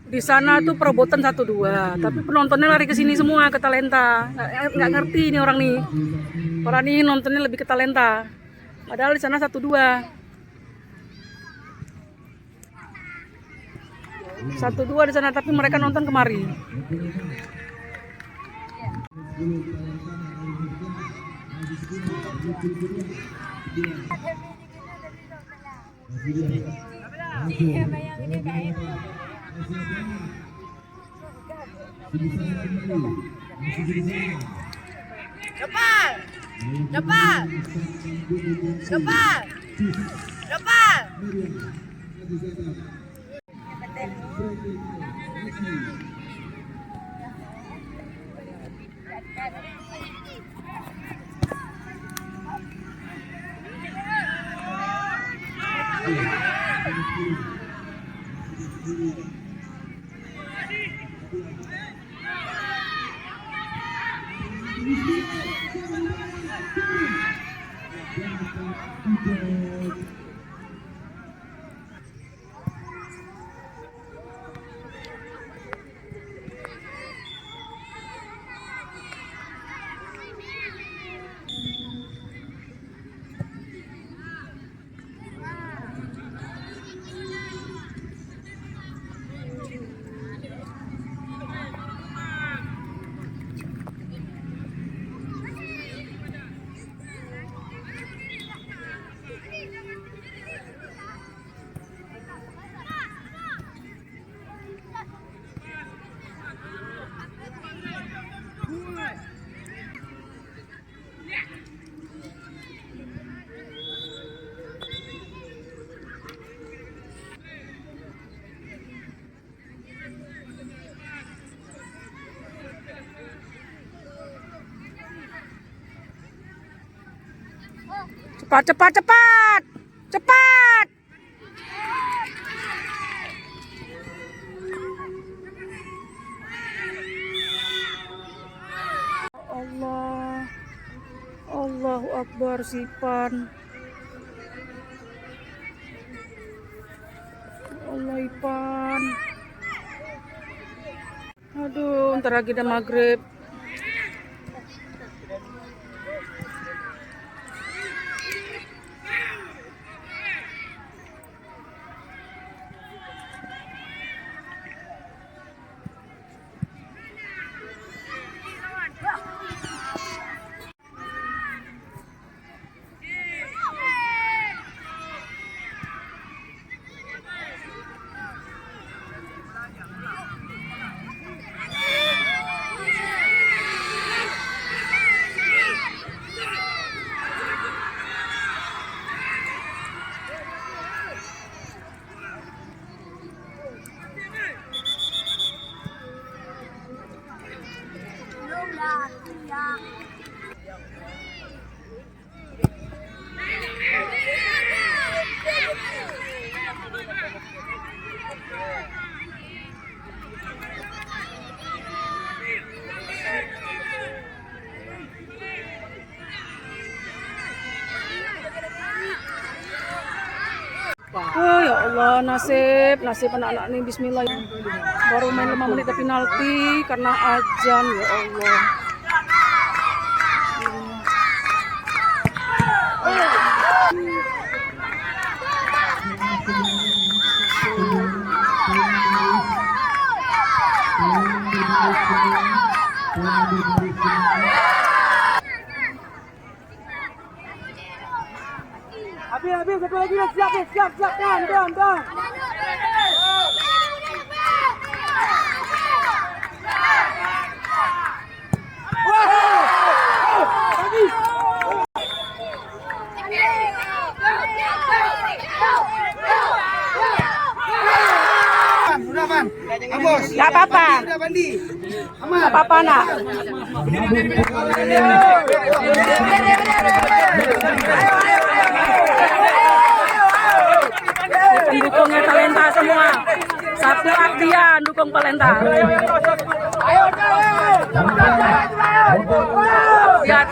Di sana tuh perebutan 1-2, tapi penontonnya lari ke sini semua, ke Talenta. Nggak ngerti ini orang nih. Orang nih nontonnya lebih ke Talenta. Padahal di sana 1-2. 1-2 di sana, tapi mereka nonton kemari. Cepat, cepat, cepat, cepat. Cepat, cepat, cepat, cepat. Allah, Allahu Akbar, Sipan. Allah, Ipan. Aduh, ntar lagi udah maghrib. Oh ya Allah, nasib anak-anak ini, bismillah. Baru main 5 menit tapi penalti karena azan, ya Allah. Habis, satu lagi, siap, dan. Udah, Van. Bos. Gak apa-apa. Nggak apa-apa nak. Pendukungnya Talenta semua. Satu Ardian dukung Talenta. Lihat.